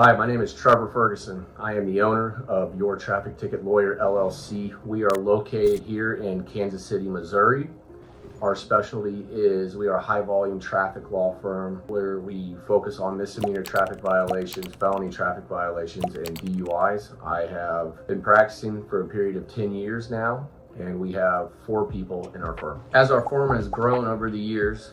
Hi, my name is Trevor Ferguson. I am the owner of Your Traffic Ticket Lawyer, LLC. We are located here in Kansas City, Missouri. Our specialty is we are a high volume traffic law firm where we focus on misdemeanor traffic violations, felony traffic violations, and DUIs. I have been practicing for a period of 10 years now, and we have 4 people in our firm. As our firm has grown over the years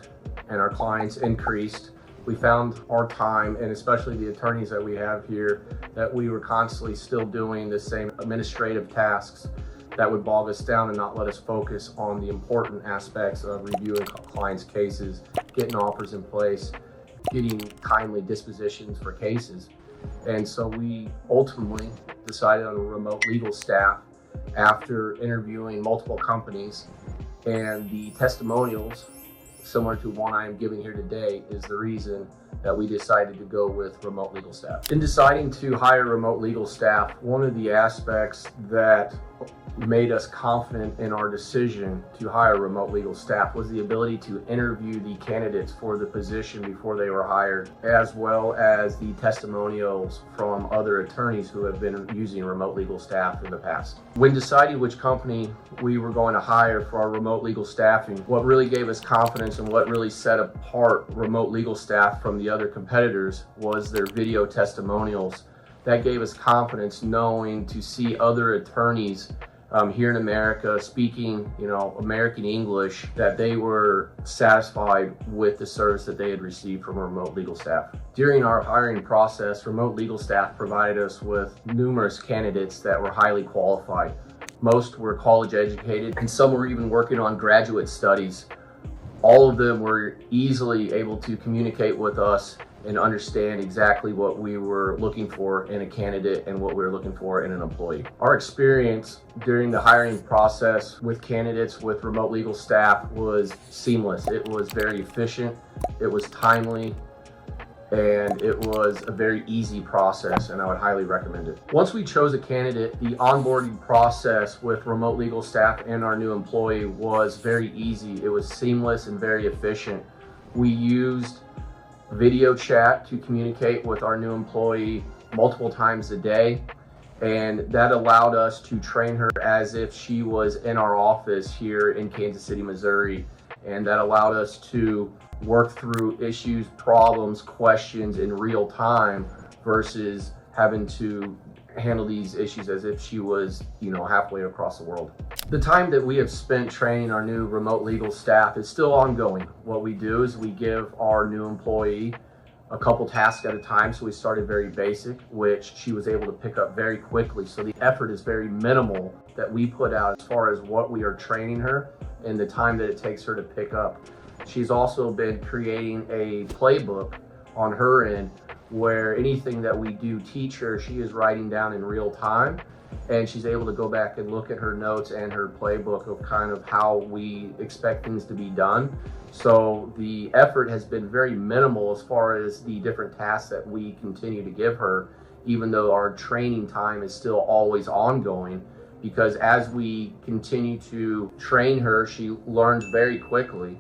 and our clients increased, we found our time, and especially the attorneys that we have here, that we were constantly still doing the same administrative tasks that would bog us down and not let us focus on the important aspects of reviewing clients' cases, getting offers in place, getting timely dispositions for cases. And so we ultimately decided on a remote legal staff after interviewing multiple companies, and the testimonials similar to one I am giving here today is the reason that we decided to go with remote legal staff. In deciding to hire remote legal staff, one of the aspects that made us confident in our decision to hire remote legal staff was the ability to interview the candidates for the position before they were hired, as well as the testimonials from other attorneys who have been using remote legal staff in the past. When deciding which company we were going to hire for our remote legal staffing, what really gave us confidence and what really set apart remote legal staff from the other competitors was their video testimonials. That gave us confidence knowing to see other attorneys here in America speaking, American English, that they were satisfied with the service that they had received from remote legal staff. During our hiring process, remote legal staff provided us with numerous candidates that were highly qualified. Most were college educated, and some were even working on graduate studies. All of them were easily able to communicate with us and understand exactly what we were looking for in a candidate and what we were looking for in an employee. Our experience during the hiring process with candidates with remote legal staff was seamless. It was very efficient, it was timely, and it was a very easy process, and I would highly recommend it. Once we chose a candidate, the onboarding process with remote legal staff and our new employee was very easy. It was seamless and very efficient. We used video chat to communicate with our new employee multiple times a day, and that allowed us to train her as if she was in our office here in Kansas City, Missouri, and that allowed us to work through issues, problems, questions in real time versus having to handle these issues as if she was, halfway across the world. The time that we have spent training our new remote legal staff is still ongoing. What we do is we give our new employee a couple tasks at a time. So we started very basic, which she was able to pick up very quickly. So the effort is very minimal that we put out as far as what we are training her and the time that it takes her to pick up. She's also been creating a playbook on her end where anything that we do teach her, she is writing down in real time, and she's able to go back and look at her notes and her playbook of kind of how we expect things to be done. So the effort has been very minimal as far as the different tasks that we continue to give her, even though our training time is still always ongoing, because as we continue to train her, she learns very quickly.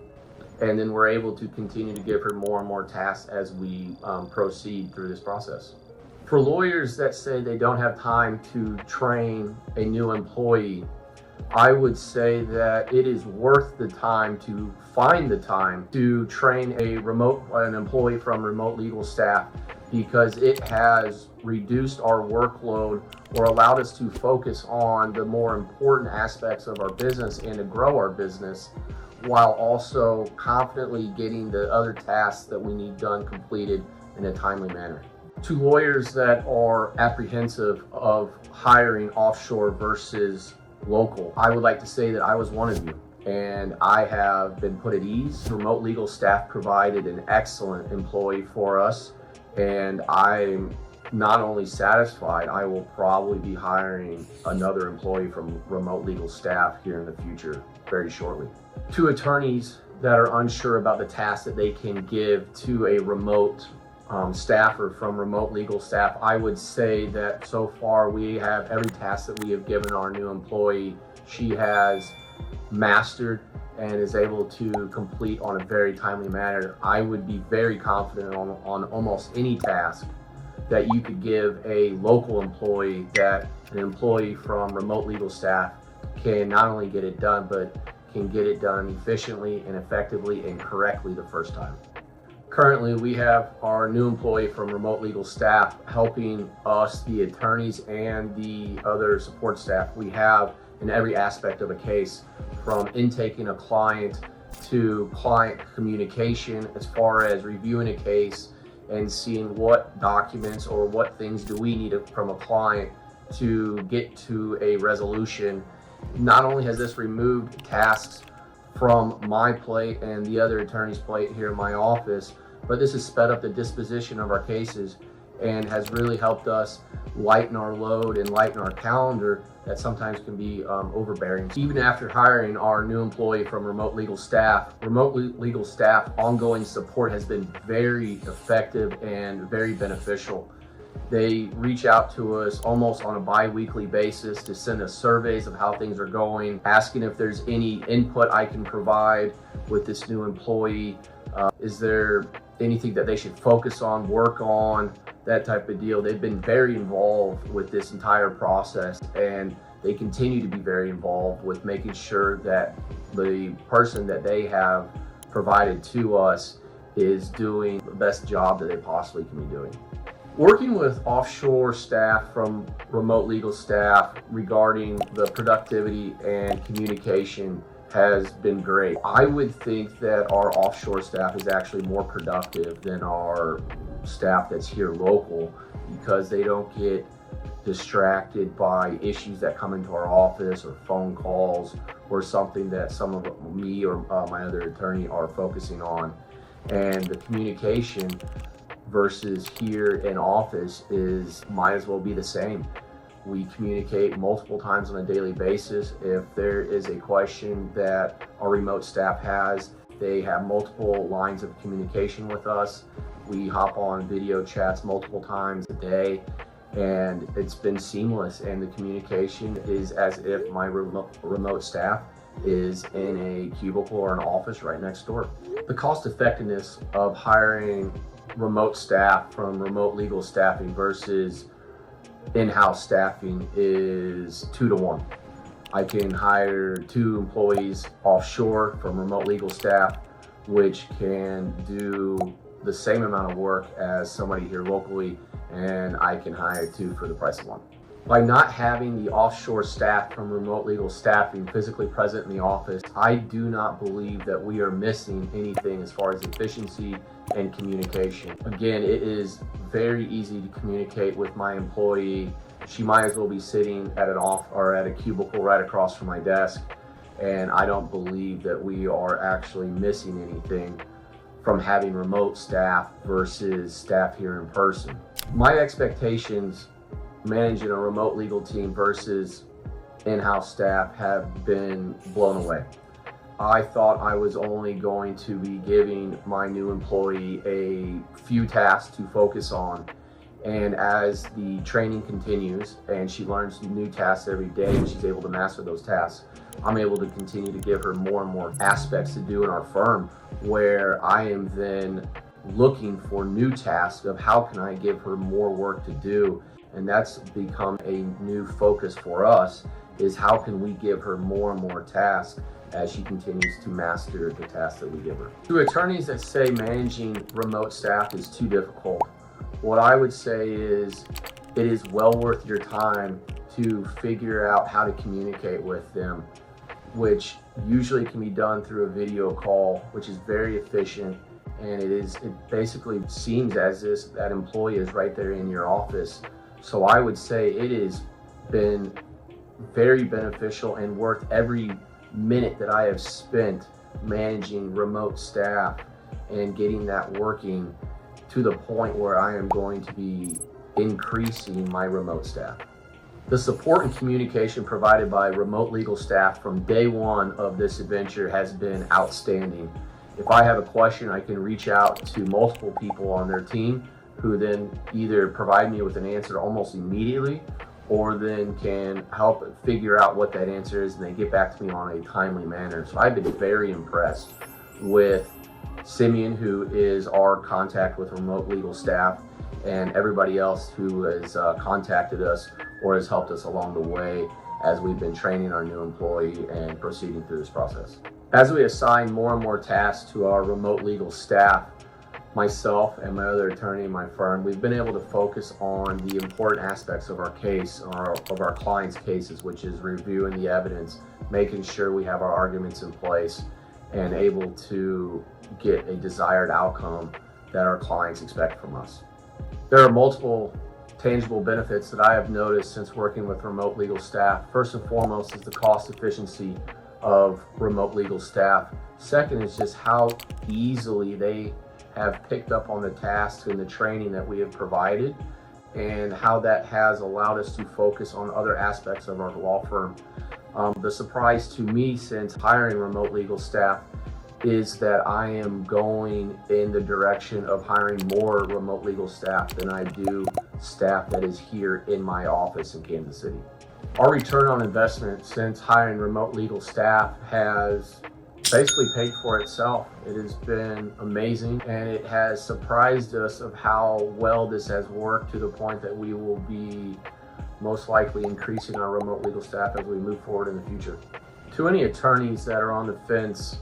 And then we're able to continue to give her more and more tasks as we proceed through this process. For lawyers that say they don't have time to train a new employee, I would say that it is worth the time to find the time to train an employee from remote legal staff, because it has reduced our workload or allowed us to focus on the more important aspects of our business and to grow our business, while also confidently getting the other tasks that we need done completed in a timely manner. To lawyers that are apprehensive of hiring offshore versus local, I would like to say that I was one of you, and I have been put at ease. Remote legal staff provided an excellent employee for us, and I'm not only satisfied, I will probably be hiring another employee from remote legal staff here in the future very shortly. To attorneys that are unsure about the tasks that they can give to a remote staffer from remote legal staff, I would say that so far we have every task that we have given our new employee, she has mastered and is able to complete on a very timely manner. I would be very confident on almost any task that you could give a local employee that an employee from RemoteLegalStaff can not only get it done, but can get it done efficiently and effectively and correctly the first time. Currently, we have our new employee from RemoteLegalStaff helping us, the attorneys and the other support staff we have in every aspect of a case, from intaking a client to client communication, as far as reviewing a case and seeing what documents or what things do we need from a client to get to a resolution. Not only has this removed tasks from my plate and the other attorney's plate here in my office, but this has sped up the disposition of our cases and has really helped us lighten our load and lighten our calendar that sometimes can be overbearing. Even after hiring our new employee from RemoteLegalStaff ongoing support has been very effective and very beneficial. They reach out to us almost on a bi-weekly basis to send us surveys of how things are going, asking if there's any input I can provide with this new employee. Is there anything that they should focus on, work on, that type of deal. They've been very involved with this entire process, and they continue to be very involved with making sure that the person that they have provided to us is doing the best job that they possibly can be doing. Working with offshore staff from RemoteLegalStaff regarding the productivity and communication has been great. I would think that our offshore staff is actually more productive than our staff that's here local, because they don't get distracted by issues that come into our office or phone calls or something that some of me or my other attorney are focusing on. And the communication versus here in office might as well be the same. We communicate multiple times on a daily basis. If there is a question that our remote staff has, they have multiple lines of communication with us. We hop on video chats multiple times a day, and it's been seamless, and the communication is as if my remote staff is in a cubicle or an office right next door. The cost effectiveness of hiring remote staff from RemoteLegalStaffing versus in-house staffing is 2 to 1. I can hire 2 employees offshore from RemoteLegalStaff, which can do the same amount of work as somebody here locally, and I can hire 2 for the price of 1. By not having the offshore staff from RemoteLegalStaffing physically present in the office, I do not believe that we are missing anything as far as efficiency and communication. Again, it is very easy to communicate with my employee. She might as well be sitting at at a cubicle right across from my desk, and I don't believe that we are actually missing anything from having remote staff versus staff here in person. My expectations managing a remote legal team versus in-house staff have been blown away. I thought I was only going to be giving my new employee a few tasks to focus on, and as the training continues and she learns new tasks every day and she's able to master those tasks, I'm able to continue to give her more and more aspects to do in our firm, where I am then looking for new tasks of how can I give her more work to do. And that's become a new focus for us, is how can we give her more and more tasks as she continues to master the tasks that we give her. To attorneys that say managing remote staff is too difficult, what I would say is it is well worth your time to figure out how to communicate with them, which usually can be done through a video call, which is very efficient. And it basically seems as if that employee is right there in your office. So I would say it has been very beneficial and worth every minute that I have spent managing remote staff and getting that working to the point where I am going to be increasing my remote staff. The support and communication provided by RemoteLegalStaff from day one of this adventure has been outstanding. If I have a question, I can reach out to multiple people on their team who then either provide me with an answer almost immediately, or then can help figure out what that answer is, and they get back to me on a timely manner. So I've been very impressed with Simeon, who is our contact with RemoteLegalStaff, and everybody else who has contacted us or has helped us along the way as we've been training our new employee and proceeding through this process. As we assign more and more tasks to our remote legal staff, myself and my other attorney in my firm, we've been able to focus on the important aspects of our case, or of our clients' cases, which is reviewing the evidence, making sure we have our arguments in place, and able to get a desired outcome that our clients expect from us. There are multiple tangible benefits that I have noticed since working with remote legal staff. First and foremost is the cost efficiency of remote legal staff. Second is just how easily they have picked up on the tasks and the training that we have provided, and how that has allowed us to focus on other aspects of our law firm. The surprise to me since hiring remote legal staff is that I am going in the direction of hiring more remote legal staff than I do staff that is here in my office in Kansas City. Our return on investment since hiring remote legal staff has basically paid for itself. It has been amazing, and it has surprised us of how well this has worked, to the point that we will be most likely increasing our remote legal staff as we move forward in the future. To any attorneys that are on the fence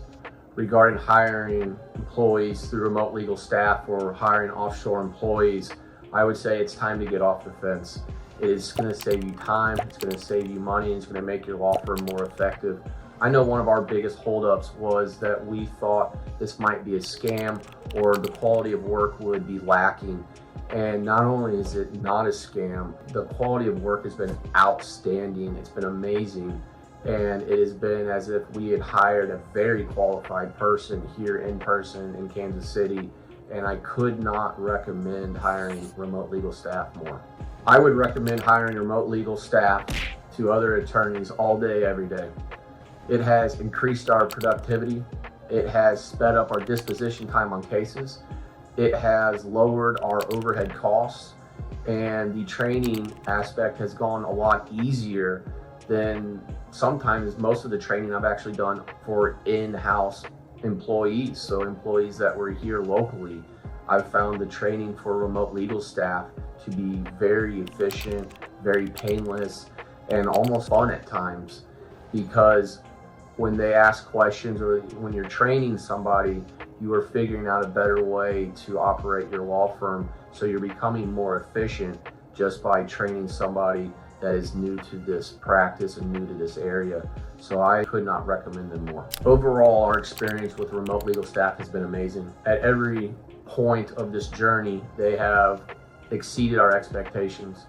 regarding hiring employees through remote legal staff or hiring offshore employees, I would say it's time to get off the fence. It is going to save you time, it's going to save you money, and it's going to make your law firm more effective. I know one of our biggest holdups was that we thought this might be a scam, or the quality of work would be lacking. And not only is it not a scam, the quality of work has been outstanding. It's been amazing. And it has been as if we had hired a very qualified person here in person in Kansas City. And I could not recommend hiring remote legal staff more. I would recommend hiring remote legal staff to other attorneys all day, every day. It has increased our productivity. It has sped up our disposition time on cases. It has lowered our overhead costs, and the training aspect has gone a lot easier than sometimes most of the training I've actually done for in-house employees. So employees that were here locally, I've found the training for remote legal staff to be very efficient, very painless, and almost fun at times, because when they ask questions or when you're training somebody, you are figuring out a better way to operate your law firm. So you're becoming more efficient just by training somebody that is new to this practice and new to this area. So I could not recommend them more. Overall, our experience with remote legal staff has been amazing. At every point of this journey, they have exceeded our expectations.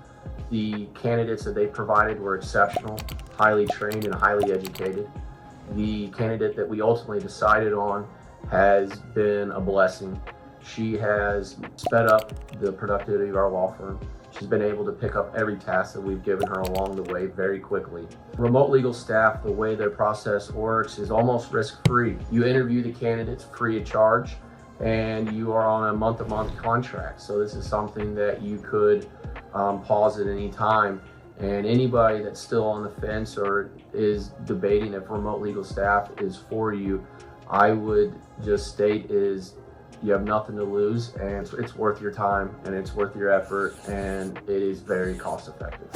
The candidates that they provided were exceptional, highly trained and highly educated. The candidate that we ultimately decided on has been a blessing. She has sped up the productivity of our law firm. She's been able to pick up every task that we've given her along the way very quickly. Remote legal staff, the way their process works is almost risk-free. You interview the candidates free of charge, and you are on a month-to-month contract. So this is something that you could pause at any time. And anybody that's still on the fence or is debating if remote legal staff is for you, I would just state is you have nothing to lose, and it's worth your time and it's worth your effort, and it is very cost effective.